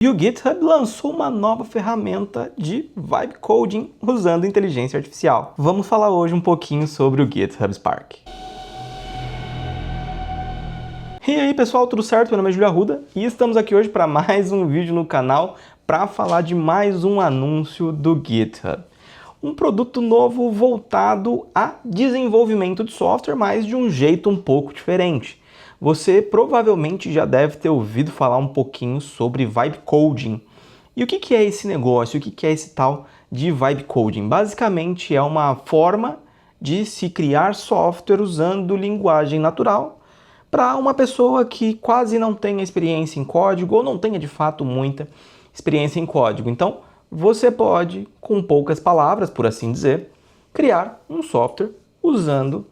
E o GitHub lançou uma nova ferramenta de Vibe Coding usando inteligência artificial. Vamos falar hoje um pouquinho sobre o GitHub Spark. E aí pessoal, tudo certo? Meu nome é Júlio Arruda e estamos aqui hoje para mais um vídeo no canal para falar de mais um anúncio do GitHub. Um produto novo voltado a desenvolvimento de software, mas de um jeito um pouco diferente. Você provavelmente já deve ter ouvido falar um pouquinho sobre Vibe Coding. E o que é esse negócio? O que é esse tal de Vibe Coding? Basicamente é uma forma de se criar software usando linguagem natural para uma pessoa que quase não tenha experiência em código ou não tenha de fato muita experiência em código. Então, você pode, com poucas palavras, por assim dizer, criar um software usando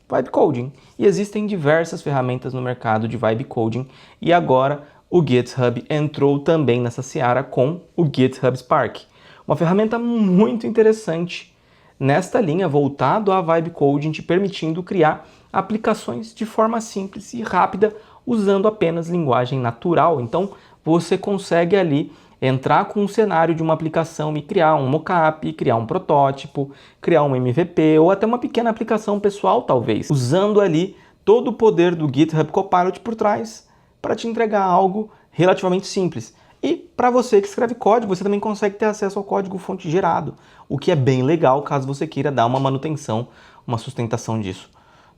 Vibe Coding. E existem diversas ferramentas no mercado de Vibe Coding e agora o GitHub entrou também nessa seara com o GitHub Spark. Uma ferramenta muito interessante nesta linha voltado a Vibe Coding, te permitindo criar aplicações de forma simples e rápida usando apenas linguagem natural. Então você consegue ali entrar com um cenário de uma aplicação e criar um mockup, criar um protótipo, criar um MVP ou até uma pequena aplicação pessoal talvez, usando ali todo o poder do GitHub Copilot por trás para te entregar algo relativamente simples. E para você que escreve código, você também consegue ter acesso ao código fonte gerado, o que é bem legal caso você queira dar uma manutenção, uma sustentação disso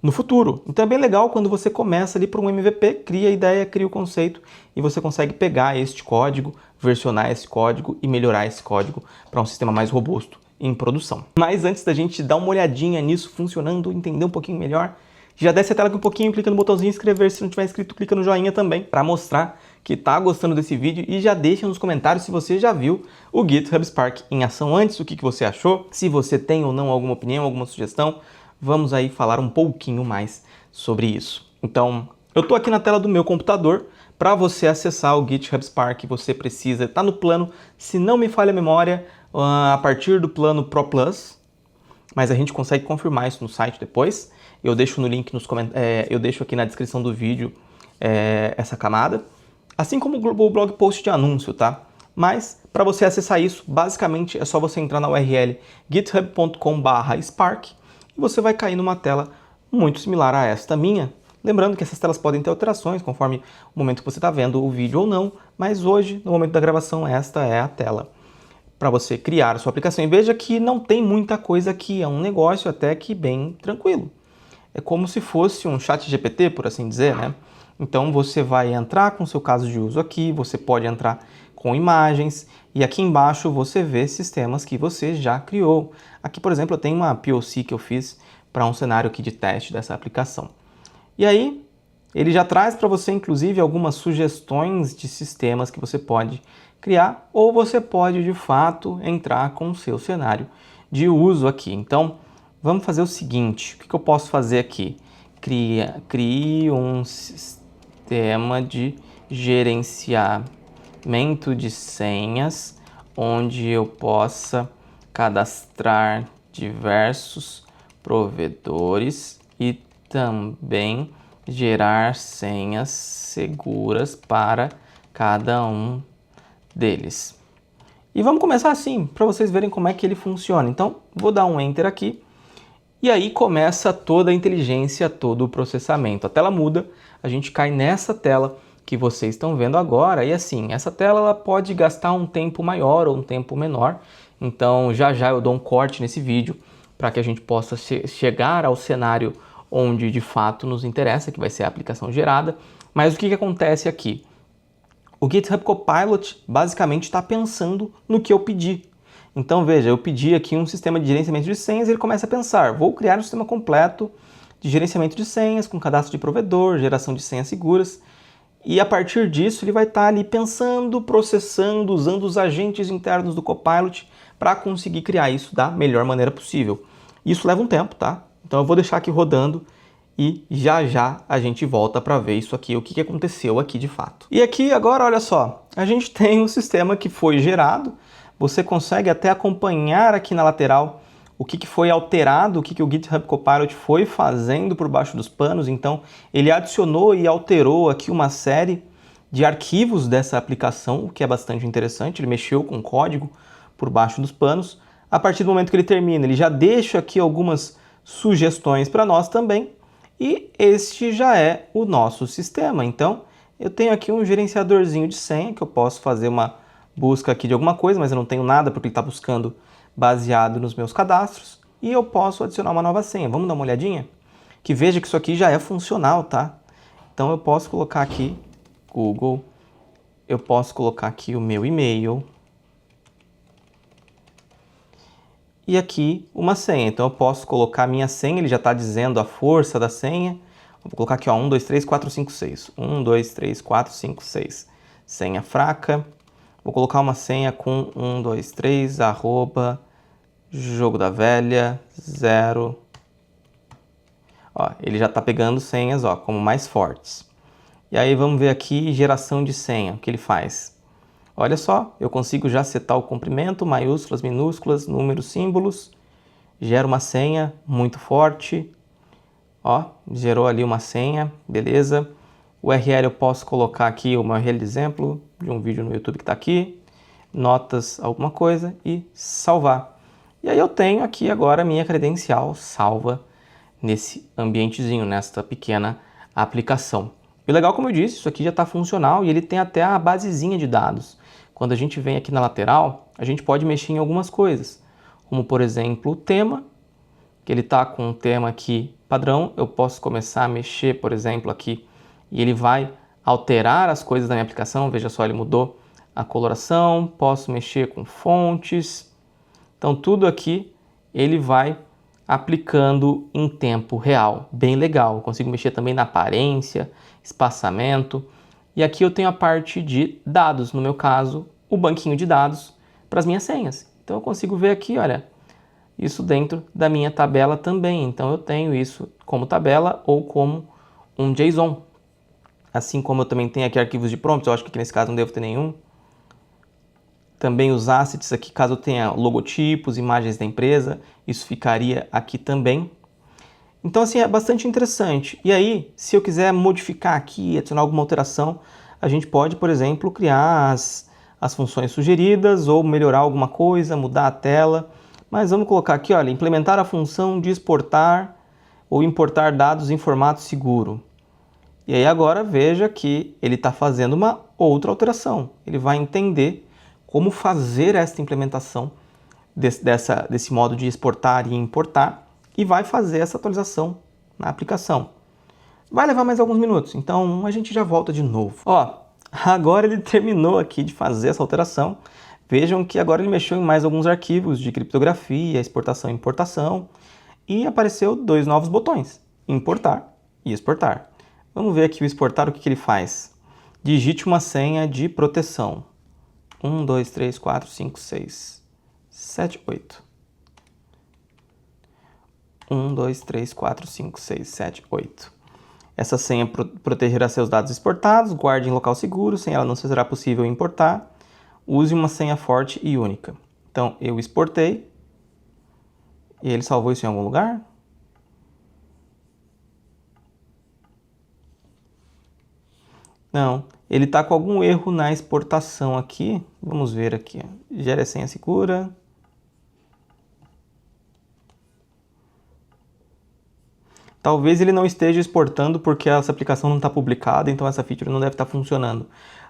no futuro. Então é bem legal quando você começa ali por um MVP, cria a ideia, cria o conceito e você consegue pegar este código, versionar esse código e melhorar esse código para um sistema mais robusto em produção. Mas antes da gente dar uma olhadinha nisso funcionando, entender um pouquinho melhor, já desce a tela aqui um pouquinho, clica no botãozinho inscrever, se não tiver inscrito, clica no joinha também para mostrar que tá gostando desse vídeo e já deixa nos comentários se você já viu o GitHub Spark em ação antes, o que você achou, se você tem ou não alguma opinião, alguma sugestão. Vamos aí falar um pouquinho mais sobre isso. Então, eu estou aqui na tela do meu computador. Para você acessar o GitHub Spark, você precisa estar no plano, se não me falha a memória, a partir do plano Pro Plus, mas a gente consegue confirmar isso no site depois. Eu deixo no link nos eu deixo aqui na descrição do vídeo essa camada, assim como o blog post de anúncio, tá? Mas para você acessar isso, basicamente é só você entrar na URL github.com/spark e você vai cair numa tela muito similar a esta minha. Lembrando que essas telas podem ter alterações conforme o momento que você está vendo o vídeo ou não, mas hoje, no momento da gravação, esta é a tela para você criar a sua aplicação. E veja que não tem muita coisa aqui, é um negócio até que bem tranquilo. É como se fosse um chat GPT, por assim dizer, né? Então você vai entrar com o seu caso de uso aqui, você pode entrar com imagens e aqui embaixo você vê sistemas que você já criou. Aqui, por exemplo, eu tenho uma POC que eu fiz para um cenário aqui de teste dessa aplicação. E aí, ele já traz para você, inclusive, algumas sugestões de sistemas que você pode criar ou você pode, de fato, entrar com o seu cenário de uso aqui. Então, vamos fazer o seguinte, o que eu posso fazer aqui? Crie um sistema de gerenciamento de senhas, onde eu possa cadastrar diversos provedores e também gerar senhas seguras para cada um deles. E vamos começar assim, para vocês verem como é que ele funciona. Então, vou dar um Enter aqui, e aí começa toda a inteligência, todo o processamento. A tela muda, a gente cai nessa tela que vocês estão vendo agora, e assim, essa tela ela pode gastar um tempo maior ou um tempo menor, então já eu dou um corte nesse vídeo para que a gente possa chegar ao cenário onde de fato nos interessa, que vai ser a aplicação gerada. Mas o que acontece aqui? O GitHub Copilot basicamente está pensando no que eu pedi. Então veja, eu pedi aqui um sistema de gerenciamento de senhas e ele começa a pensar, vou criar um sistema completo de gerenciamento de senhas, com cadastro de provedor, geração de senhas seguras. E a partir disso ele vai estar ali pensando, processando, usando os agentes internos do Copilot para conseguir criar isso da melhor maneira possível. Isso leva um tempo, tá? Então eu vou deixar aqui rodando e já a gente volta para ver isso aqui, o que aconteceu aqui de fato. E aqui agora, olha só, a gente tem um sistema que foi gerado, você consegue até acompanhar aqui na lateral o que foi alterado, o que o GitHub Copilot foi fazendo por baixo dos panos. Então ele adicionou e alterou aqui uma série de arquivos dessa aplicação, o que é bastante interessante. Ele mexeu com o código por baixo dos panos. A partir do momento que ele termina, ele já deixa aqui algumas sugestões para nós também. E este já é o nosso sistema. Então, eu tenho aqui um gerenciadorzinho de senha, que eu posso fazer uma busca aqui de alguma coisa, mas eu não tenho nada porque ele está buscando baseado nos meus cadastros. E eu posso adicionar uma nova senha. Vamos dar uma olhadinha? Que veja que isso aqui já é funcional, tá? Então eu posso colocar aqui Google, eu posso colocar aqui o meu e-mail e aqui uma senha. Então eu posso colocar a minha senha, ele já está dizendo a força da senha. Vou colocar aqui, ó, 1, 2, 3, 4, 5, 6. 1, 2, 3, 4, 5, 6. Senha fraca. Vou colocar uma senha com 1, 2, 3, arroba, jogo da velha, 0. Ó, ele já está pegando senhas, ó, como mais fortes. E aí vamos ver aqui geração de senha, o que ele faz. Olha só, eu consigo já setar o comprimento, maiúsculas, minúsculas, números, símbolos. Gera uma senha muito forte. Ó, gerou ali uma senha, beleza. O URL eu posso colocar aqui o meu URL de exemplo de um vídeo no YouTube que está aqui. Notas, alguma coisa e salvar. E aí eu tenho aqui agora a minha credencial salva nesse ambientezinho, nesta pequena aplicação. E legal, como eu disse, isso aqui já está funcional e ele tem até a basezinha de dados. Quando a gente vem aqui na lateral, a gente pode mexer em algumas coisas, como por exemplo o tema, que ele está com um tema aqui padrão. Eu posso começar a mexer, por exemplo, aqui e ele vai alterar as coisas da minha aplicação. Veja só, ele mudou a coloração, posso mexer com fontes. Então tudo aqui ele vai aplicando em tempo real, bem legal. Eu consigo mexer também na aparência, espaçamento. E aqui eu tenho a parte de dados, no meu caso, o banquinho de dados para as minhas senhas. Então eu consigo ver aqui, olha, isso dentro da minha tabela também. Então eu tenho isso como tabela ou como um JSON. Assim como eu também tenho aqui arquivos de prompts, eu acho que aqui nesse caso não devo ter nenhum. Também os assets aqui, caso eu tenha logotipos, imagens da empresa, isso ficaria aqui também. Então assim, é bastante interessante. E aí, se eu quiser modificar aqui, adicionar alguma alteração, a gente pode, por exemplo, criar as funções sugeridas ou melhorar alguma coisa, mudar a tela. Mas vamos colocar aqui, olha, implementar a função de exportar ou importar dados em formato seguro. E aí agora veja que ele está fazendo uma outra alteração. Ele vai entender como fazer esta implementação desse modo de exportar e importar e vai fazer essa atualização na aplicação. Vai levar mais alguns minutos, então a gente já volta de novo. Ó, agora ele terminou aqui de fazer essa alteração. Vejam que agora ele mexeu em mais alguns arquivos de criptografia, exportação e importação e apareceu dois novos botões, importar e exportar. Vamos ver aqui o exportar, o que ele faz. Digite uma senha de proteção. 1, 2, 3, 4, 5, 6, 7, 8. 1, 2, 3, 4, 5, 6, 7, 8. Essa senha protegerá seus dados exportados, guarde em local seguro, sem ela não será possível importar. Use uma senha forte e única. Então, eu exportei. E ele salvou isso em algum lugar? Não, ele está com algum erro na exportação aqui. Vamos ver aqui. Gere a senha segura. Talvez ele não esteja exportando porque essa aplicação não está publicada, então essa feature não deve estar funcionando.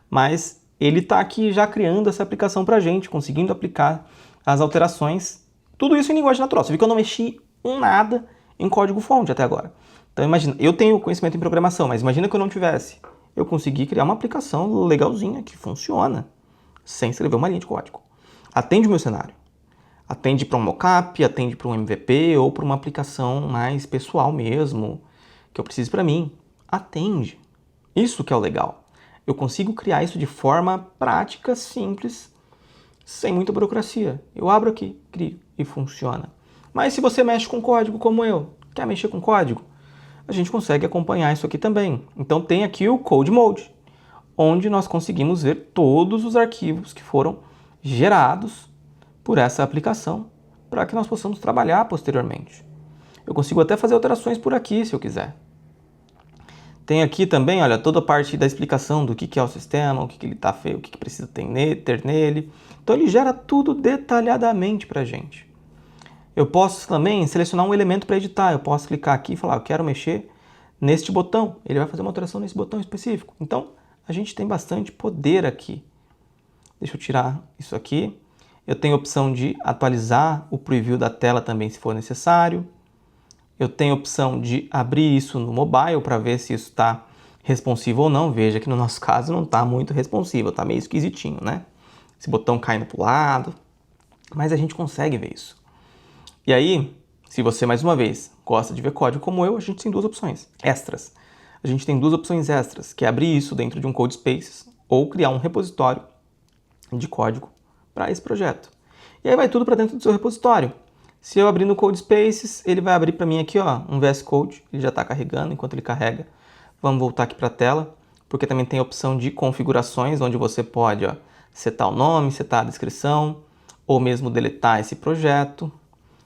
Mas ele está aqui já criando essa aplicação para a gente, conseguindo aplicar as alterações. Tudo isso em linguagem natural. Você viu que eu não mexi em nada em código-fonte até agora. Então imagina, eu tenho conhecimento em programação, mas imagina que eu não tivesse. Eu consegui criar uma aplicação legalzinha que funciona, sem escrever uma linha de código. Atende o meu cenário. Atende para um mockup, atende para um MVP ou para uma aplicação mais pessoal mesmo, que eu preciso para mim. Atende. Isso que é o legal. Eu consigo criar isso de forma prática, simples, sem muita burocracia. Eu abro aqui, crio e funciona. Mas se você mexe com código como eu, quer mexer com código, a gente consegue acompanhar isso aqui também. Então tem aqui o Code Mode, onde nós conseguimos ver todos os arquivos que foram gerados por essa aplicação, para que nós possamos trabalhar posteriormente. Eu consigo até fazer alterações por aqui, se eu quiser. Tem aqui também, olha, toda a parte da explicação do que é o sistema, o que ele tá feio, o que precisa ter nele. Então ele gera tudo detalhadamente para a gente. Eu posso também selecionar um elemento para editar. Eu posso clicar aqui e falar, eu quero mexer neste botão. Ele vai fazer uma alteração nesse botão específico. Então a gente tem bastante poder aqui. Deixa eu tirar isso aqui. Eu tenho a opção de atualizar o preview da tela também, se for necessário. Eu tenho a opção de abrir isso no mobile para ver se isso está responsivo ou não. Veja que no nosso caso não está muito responsivo, está meio esquisitinho, né? Esse botão caindo para o lado, mas a gente consegue ver isso. E aí, se você, mais uma vez, gosta de ver código como eu, a gente tem duas opções extras. A gente tem duas opções extras, que é abrir isso dentro de um CodeSpaces ou criar um repositório de código para esse projeto. E aí vai tudo para dentro do seu repositório. Se eu abrir no CodeSpaces, ele vai abrir para mim aqui, ó, um VS Code. Ele já está carregando enquanto ele carrega. Vamos voltar aqui para a tela, porque também tem a opção de configurações, onde você pode, ó, setar o nome, setar a descrição, ou mesmo deletar esse projeto.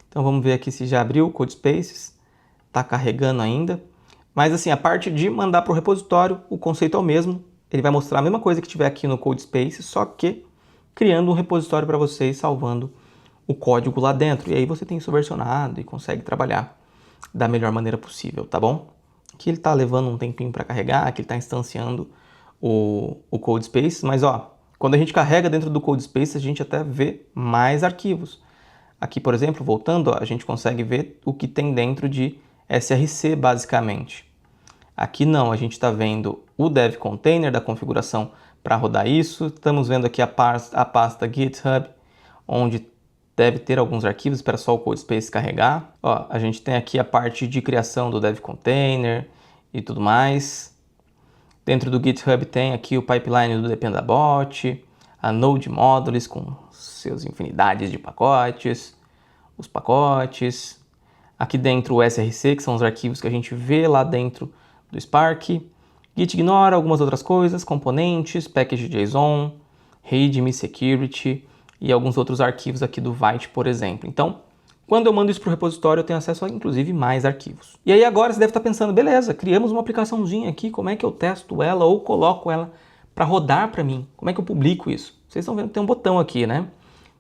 Então vamos ver aqui se já abriu o CodeSpaces. Está carregando ainda. Mas assim, a parte de mandar para o repositório, o conceito é o mesmo. Ele vai mostrar a mesma coisa que tiver aqui no CodeSpaces, só que criando um repositório para você e salvando o código lá dentro. E aí você tem isso versionado e consegue trabalhar da melhor maneira possível, tá bom? Aqui ele está levando um tempinho para carregar, aqui ele está instanciando o CodeSpaces, mas ó, quando a gente carrega dentro do CodeSpaces, a gente até vê mais arquivos. Aqui, por exemplo, voltando, ó, a gente consegue ver o que tem dentro de SRC, basicamente. Aqui não, a gente está vendo o dev container da configuração para rodar isso. Estamos vendo aqui a pasta GitHub, onde deve ter alguns arquivos, espera só o CodeSpaces carregar. Ó, a gente tem aqui a parte de criação do dev container e tudo mais. Dentro do GitHub tem aqui o pipeline do Dependabot, a Node Modules com seus infinidades de pacotes, os pacotes. Aqui dentro o SRC, que são os arquivos que a gente vê lá dentro do Spark. Git ignora algumas outras coisas, componentes, package.json, readme, security e alguns outros arquivos aqui do Vite, por exemplo. Então, quando eu mando isso para o repositório, eu tenho acesso a, inclusive, mais arquivos. E aí agora você deve estar pensando, beleza, criamos uma aplicaçãozinha aqui, como é que eu testo ela ou coloco ela para rodar para mim? Como é que eu publico isso? Vocês estão vendo que tem um botão aqui, né?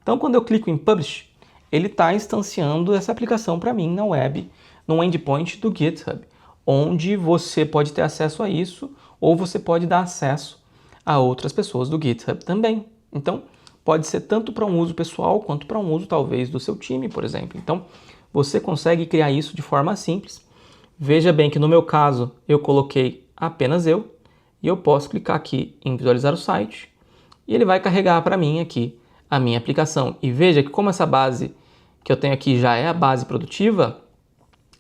Então, quando eu clico em Publish, ele está instanciando essa aplicação para mim na web, num endpoint do GitHub, onde você pode ter acesso a isso ou você pode dar acesso a outras pessoas do GitHub também. Então, pode ser tanto para um uso pessoal quanto para um uso talvez do seu time, por exemplo. Então, você consegue criar isso de forma simples. Veja bem que no meu caso, eu coloquei apenas eu e eu posso clicar aqui em visualizar o site e ele vai carregar para mim aqui a minha aplicação. E veja que como essa base que eu tenho aqui já é a base produtiva,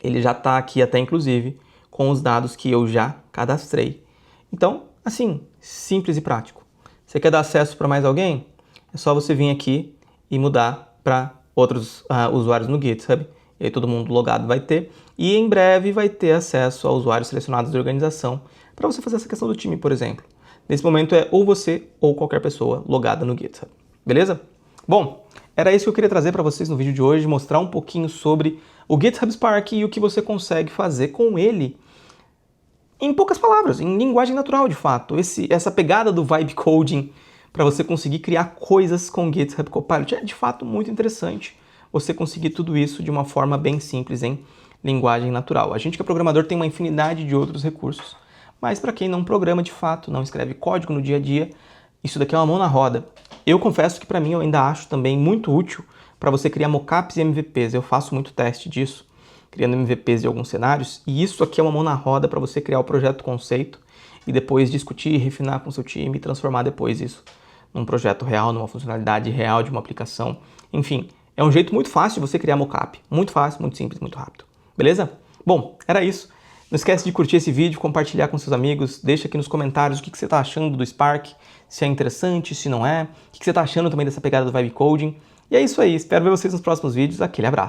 ele já está aqui até inclusive com os dados que eu já cadastrei. Então, assim, simples e prático. Você quer dar acesso para mais alguém? É só você vir aqui e mudar para outros usuários no GitHub. E aí todo mundo logado vai ter. E em breve vai ter acesso a usuários selecionados da organização para você fazer essa questão do time, por exemplo. Nesse momento é ou você ou qualquer pessoa logada no GitHub. Beleza? Bom, era isso que eu queria trazer para vocês no vídeo de hoje, mostrar um pouquinho sobre o GitHub Spark e o que você consegue fazer com ele em poucas palavras, em linguagem natural de fato. Essa pegada do vibe coding para você conseguir criar coisas com GitHub Copilot é de fato muito interessante. Você conseguir tudo isso de uma forma bem simples em linguagem natural. A gente que é programador tem uma infinidade de outros recursos, mas para quem não programa de fato, não escreve código no dia a dia, isso daqui é uma mão na roda. Eu confesso que para mim eu ainda acho também muito útil para você criar mockups e MVPs. Eu faço muito teste disso, criando MVPs de alguns cenários, e isso aqui é uma mão na roda para você criar o projeto conceito e depois discutir, refinar com seu time e transformar depois isso num projeto real, numa funcionalidade real de uma aplicação. Enfim, é um jeito muito fácil de você criar mockup. Muito fácil, muito simples, muito rápido. Beleza? Bom, era isso. Não esquece de curtir esse vídeo, compartilhar com seus amigos, deixa aqui nos comentários o que você está achando do Spark, se é interessante, se não é, o que você está achando também dessa pegada do Vibe Coding. E é isso aí, espero ver vocês nos próximos vídeos. Aquele abraço.